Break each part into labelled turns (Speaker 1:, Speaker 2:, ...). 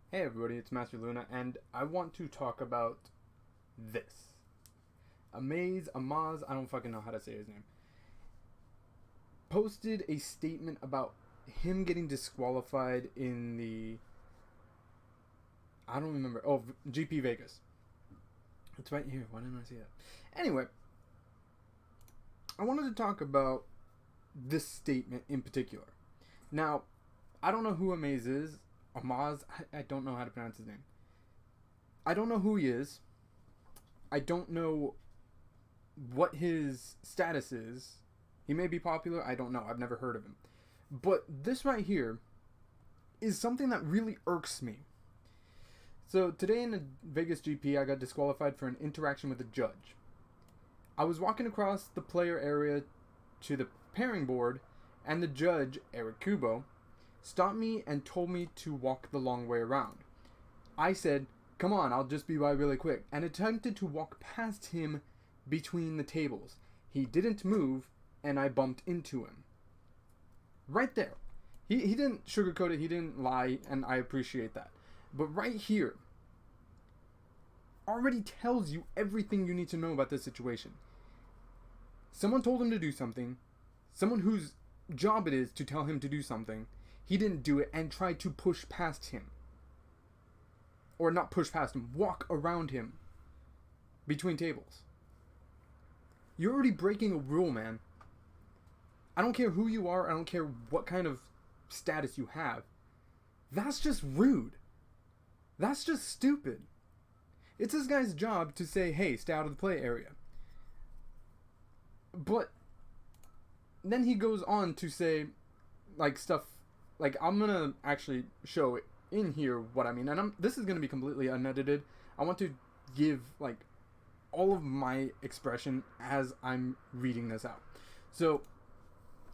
Speaker 1: Hey everybody, it's Master Luna, and I want to talk about this. Amaz, I don't fucking know how to say his name, posted a statement about him getting disqualified in the, I don't remember, GP Vegas. It's right here, why didn't I see that? Anyway, I wanted to talk about this statement in particular. Now, I don't know who Amaz is. I don't know how to pronounce his name. I don't know who he is. I don't know what his status is. He may be popular. I don't know. I've never heard of him. But this right here is something that really irks me. So today in the Vegas GP, I got disqualified for an interaction with a judge. I was walking across the player area to the pairing board, and the judge, Eric Kubo, stopped me and told me to walk the long way around. I said, "Come on, I'll just be by really quick," and attempted to walk past him between the tables. He didn't move, and I bumped into him. Right there. He didn't sugarcoat it, he didn't lie, and I appreciate that. But right here already tells you everything you need to know about this situation. Someone told him to do something, someone whose job it is to tell him to do something. He didn't do it and tried to push past him. Or not push past him, walk around him between tables. You're already breaking a rule, man. I don't care who you are, I don't care what kind of status you have. That's just rude. That's just stupid. It's this guy's job to say, hey, stay out of the play area. But then he goes on to say, like, stuff. Like, I'm gonna actually show in here what I mean, and this is gonna be completely unedited. I want to give, like, all of my expression as I'm reading this out. So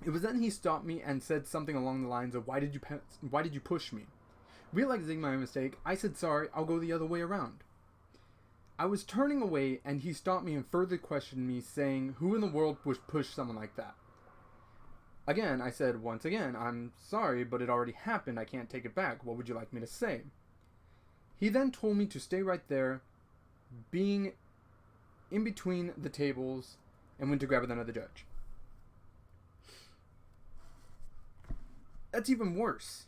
Speaker 1: it was then he stopped me and said something along the lines of, why did you push me? Realizing my mistake, I said sorry, I'll go the other way around. I was turning away and he stopped me and further questioned me, saying, who in the world would push someone like that? Again, I said, once again, I'm sorry, but it already happened. I can't take it back. What would you like me to say? He then told me to stay right there, being in between the tables, and went to grab another judge. That's even worse,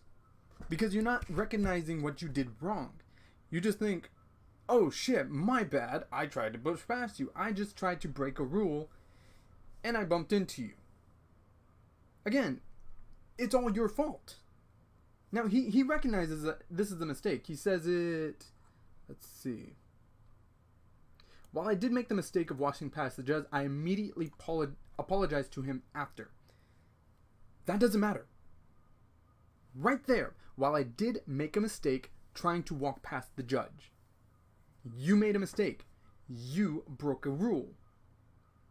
Speaker 1: because you're not recognizing what you did wrong. You just think, oh shit, my bad. I tried to push past you. I just tried to break a rule, and I bumped into you. Again, it's all your fault. Now, he recognizes that this is a mistake. He says it... Let's see. While I did make the mistake of walking past the judge, I immediately apologized to him after. That doesn't matter. Right there, while I did make a mistake trying to walk past the judge, you made a mistake. You broke a rule.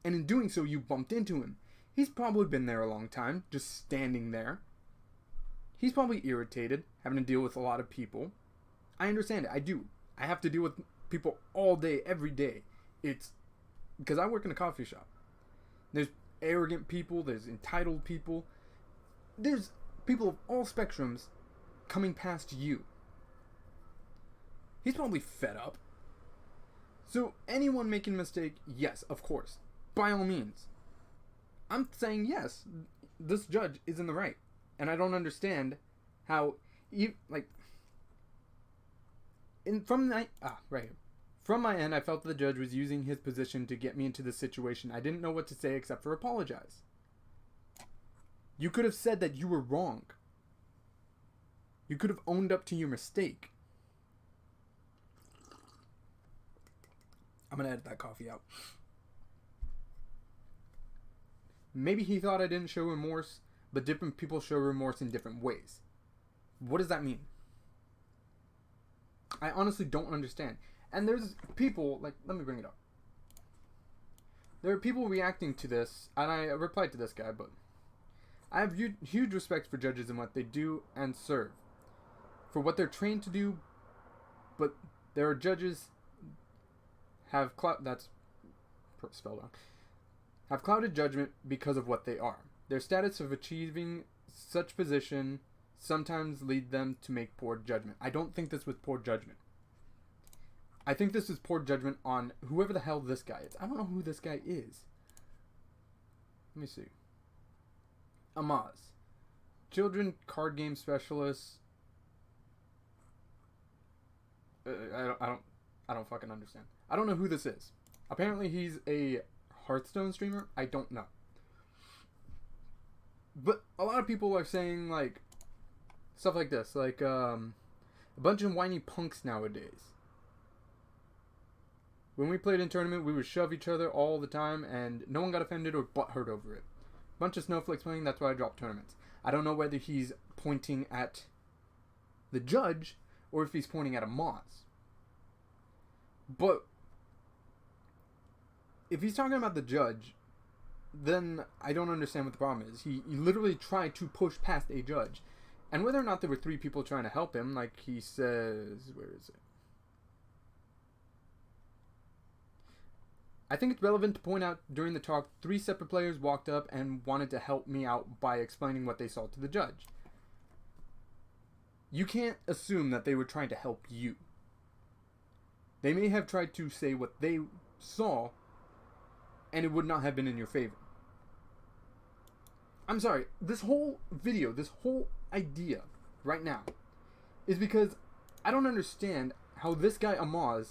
Speaker 1: And in doing so, you bumped into him. He's probably been there a long time, just standing there. He's probably irritated, having to deal with a lot of people. I understand it, I do. I have to deal with people all day, every day. It's because I work in a coffee shop. There's arrogant people, there's entitled people. There's people of all spectrums coming past you. He's probably fed up. So anyone making a mistake, yes, of course, by all means. I'm saying yes, this judge is in the right, and I don't understand how, from my end, I felt the judge was using his position to get me into this situation. I didn't know what to say except for apologize. You could have said that you were wrong. You could have owned up to your mistake. I'm gonna edit that coffee out. Maybe he thought I didn't show remorse, but different people show remorse in different ways. What does that mean? I honestly don't understand. And there's people, let me bring it up. There are people reacting to this, and I replied to this guy, but I have huge respect for judges and what they do and serve. For what they're trained to do, but there are judges that's spelled wrong. Have clouded judgment because of what they are. Their status of achieving such position sometimes lead them to make poor judgment. I don't think this was poor judgment. I think this is poor judgment on whoever the hell this guy is. I don't know who this guy is. Let me see. Amaz. Children card game specialist. I don't fucking understand. I don't know who this is. Apparently he's a Hearthstone streamer. I don't know. But a lot of people are saying like stuff like this, like a bunch of whiny punks nowadays. When we played in tournament, we would shove each other all the time, and no one got offended or butthurt over it. Bunch of snowflakes playing, that's why I dropped tournaments. I don't know whether he's pointing at the judge or if he's pointing at Amaz. But if he's talking about the judge, then I don't understand what the problem is. He literally tried to push past a judge. And whether or not there were 3 people trying to help him, like he says, where is it? I think it's relevant to point out during the talk, 3 separate players walked up and wanted to help me out by explaining what they saw to the judge. You can't assume that they were trying to help you. They may have tried to say what they saw, and it would not have been in your favor. I'm sorry, this whole video, this whole idea right now is because I don't understand how this guy Amaz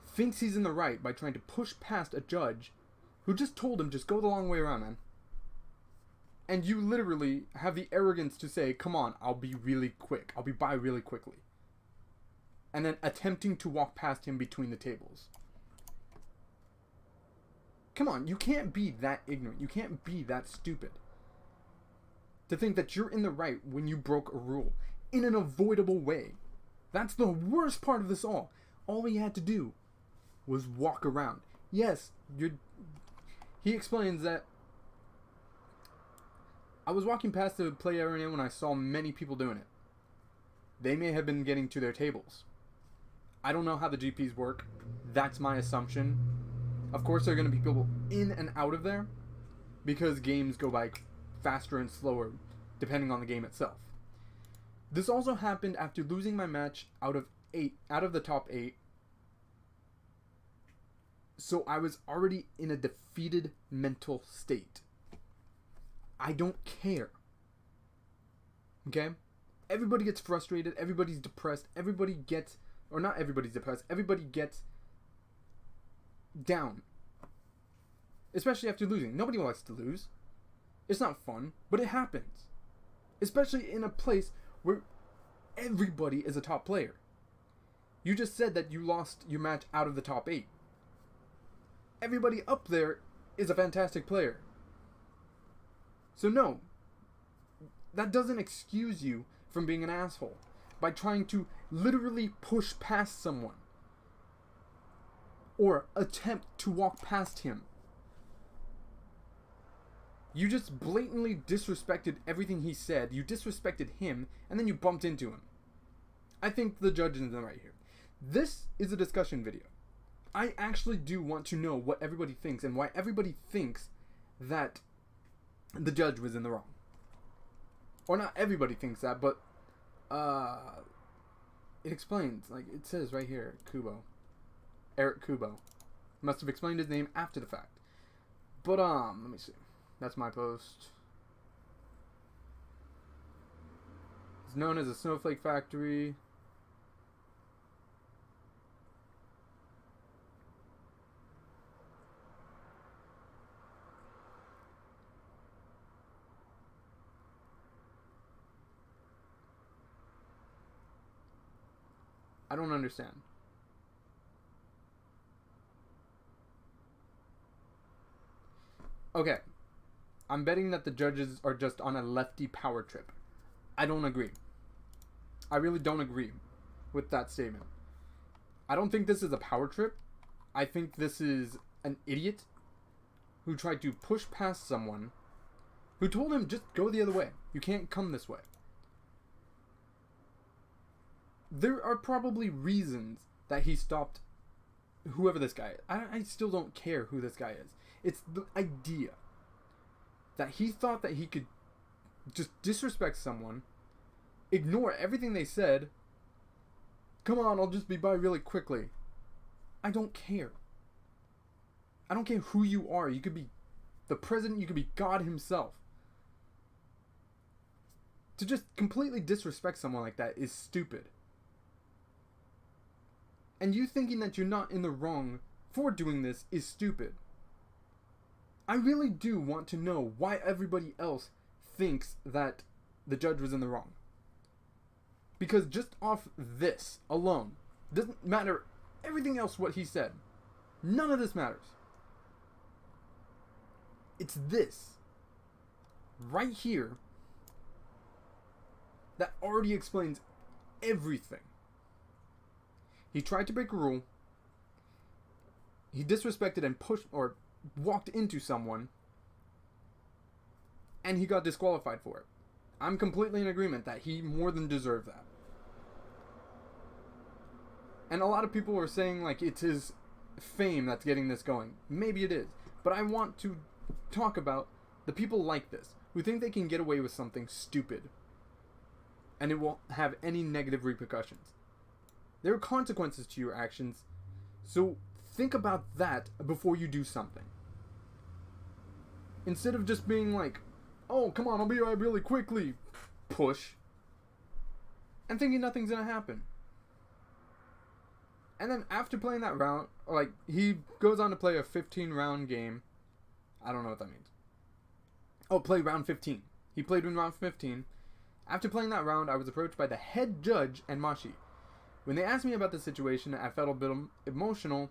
Speaker 1: thinks he's in the right by trying to push past a judge who just told him just go the long way around, man. And you literally have the arrogance to say, come on, I'll be really quick. I'll be by really quickly. And then attempting to walk past him between the tables. Come on, you can't be that ignorant. You can't be that stupid to think that you're in the right when you broke a rule in an avoidable way. That's the worst part of this all. All he had to do was walk around. Yes, he explains that I was walking past the play area when I saw many people doing it. They may have been getting to their tables. I don't know how the GPs work. That's my assumption. Of course, there are going to be people in and out of there because games go by faster and slower depending on the game itself. This also happened after losing my match out of the top 8. So I was already in a defeated mental state. I don't care. Okay? Everybody gets frustrated. Everybody's depressed. Everybody gets down. Especially after losing. Nobody likes to lose. It's not fun, but it happens. Especially in a place where everybody is a top player. You just said that you lost your match out of the top 8. Everybody up there is a fantastic player. So no, that doesn't excuse you from being an asshole by trying to literally push past someone or attempt to walk past him. You just blatantly disrespected everything he said. You disrespected him, and then you bumped into him. I think the judge is in the right here. This is a discussion video. I actually do want to know what everybody thinks and why everybody thinks that the judge was in the wrong. Or not everybody thinks that, but it explains, like it says right here, Kubo. Eric Kubo. Must have explained his name after the fact. But let me see. That's my post. It's known as a snowflake factory. I don't understand. Okay. I'm betting that the judges are just on a lefty power trip. I don't agree. I really don't agree with that statement. I don't think this is a power trip. I think this is an idiot who tried to push past someone who told him just go the other way. You can't come this way. There are probably reasons that he stopped whoever this guy is. I still don't care who this guy is. It's the idea that he thought that he could just disrespect someone ignore everything they said. Come on, I'll just be by really quickly. I don't care. I don't care who you are. You could be the president, you could be God himself. To just completely disrespect someone like that is stupid. And you thinking that you're not in the wrong for doing this is stupid. I really do want to know why everybody else thinks that the judge was in the wrong. Because just off this alone, doesn't matter everything else what he said. None of this matters. It's this right here that already explains everything. He tried to break a rule. He disrespected and pushed or walked into someone, and he got disqualified for it. I'm completely in agreement that he more than deserved that. And a lot of people are saying like it's his fame that's getting this going. Maybe it is. But I want to talk about the people like this who think they can get away with something stupid and it won't have any negative repercussions. There are consequences to your actions, so think about that before you do something. Instead of just being like, oh, come on, I'll be right really quickly, push, and thinking nothing's gonna happen. And then after playing that round, like, he goes on to play a 15-round game. I don't know what that means. Oh, play round 15. He played in round 15. After playing that round, I was approached by the head judge and Mashi. When they asked me about the situation, I felt a bit emotional,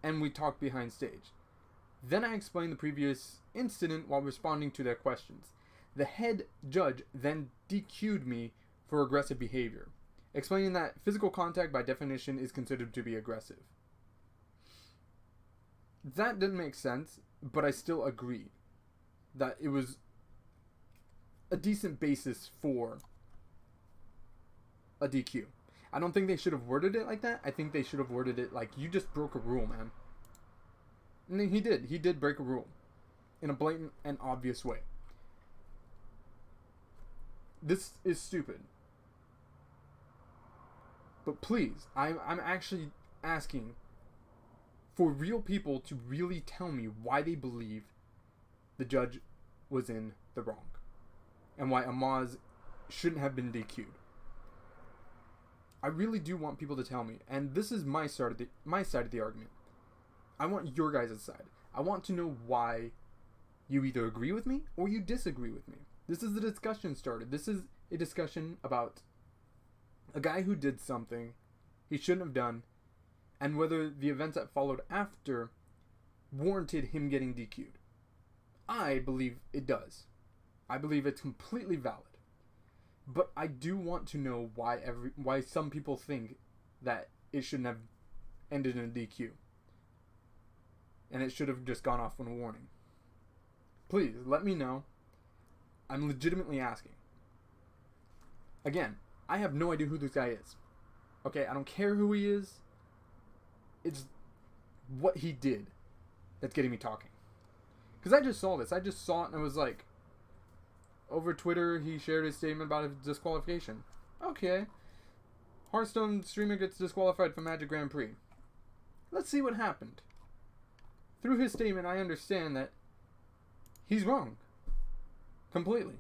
Speaker 1: and we talked behind stage. Then I explained the previous incident while responding to their questions. The head judge then DQ'd me for aggressive behavior, explaining that physical contact by definition is considered to be aggressive. That didn't make sense, but I still agree that it was a decent basis for a DQ. I don't think they should have worded it like that. I think they should have worded it like, you just broke a rule, man. And he did. He did break a rule in a blatant and obvious way. This is stupid. But please, I'm actually asking for real people to really tell me why they believe the judge was in the wrong. And why Amaz shouldn't have been DQ'd. I really do want people to tell me, and this is my side of the argument. I want your guys' side. I want to know why you either agree with me or you disagree with me. This is the discussion started. This is a discussion about a guy who did something he shouldn't have done, and whether the events that followed after warranted him getting DQ'd. I believe it does. I believe it's completely valid. But I do want to know why some people think that it shouldn't have ended in a DQ. And it should have just gone off on a warning. Please, let me know. I'm legitimately asking. Again, I have no idea who this guy is. Okay, I don't care who he is. It's what he did that's getting me talking. Because I just saw this. I just saw it and I was like, over Twitter, he shared his statement about his disqualification. Okay. Hearthstone streamer gets disqualified from Magic Grand Prix. Let's see what happened. Through his statement, I understand that he's wrong. Completely.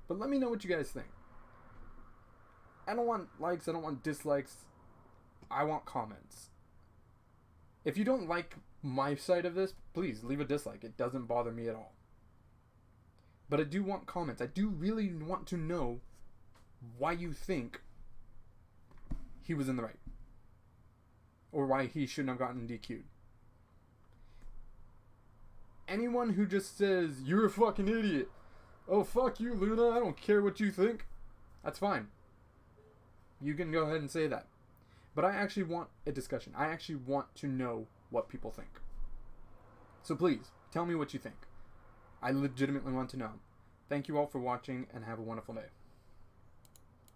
Speaker 1: But let me know what you guys think. I don't want likes, I don't want dislikes. I want comments. If you don't like my side of this, please leave a dislike. It doesn't bother me at all. But I do want comments. I do really want to know why you think he was in the right. Or why he shouldn't have gotten DQ'd. Anyone who just says, you're a fucking idiot. Oh, fuck you, Luna. I don't care what you think. That's fine. You can go ahead and say that. But I actually want a discussion. I actually want to know what people think. So please, tell me what you think. I legitimately want to know. Thank you all for watching and have a wonderful day.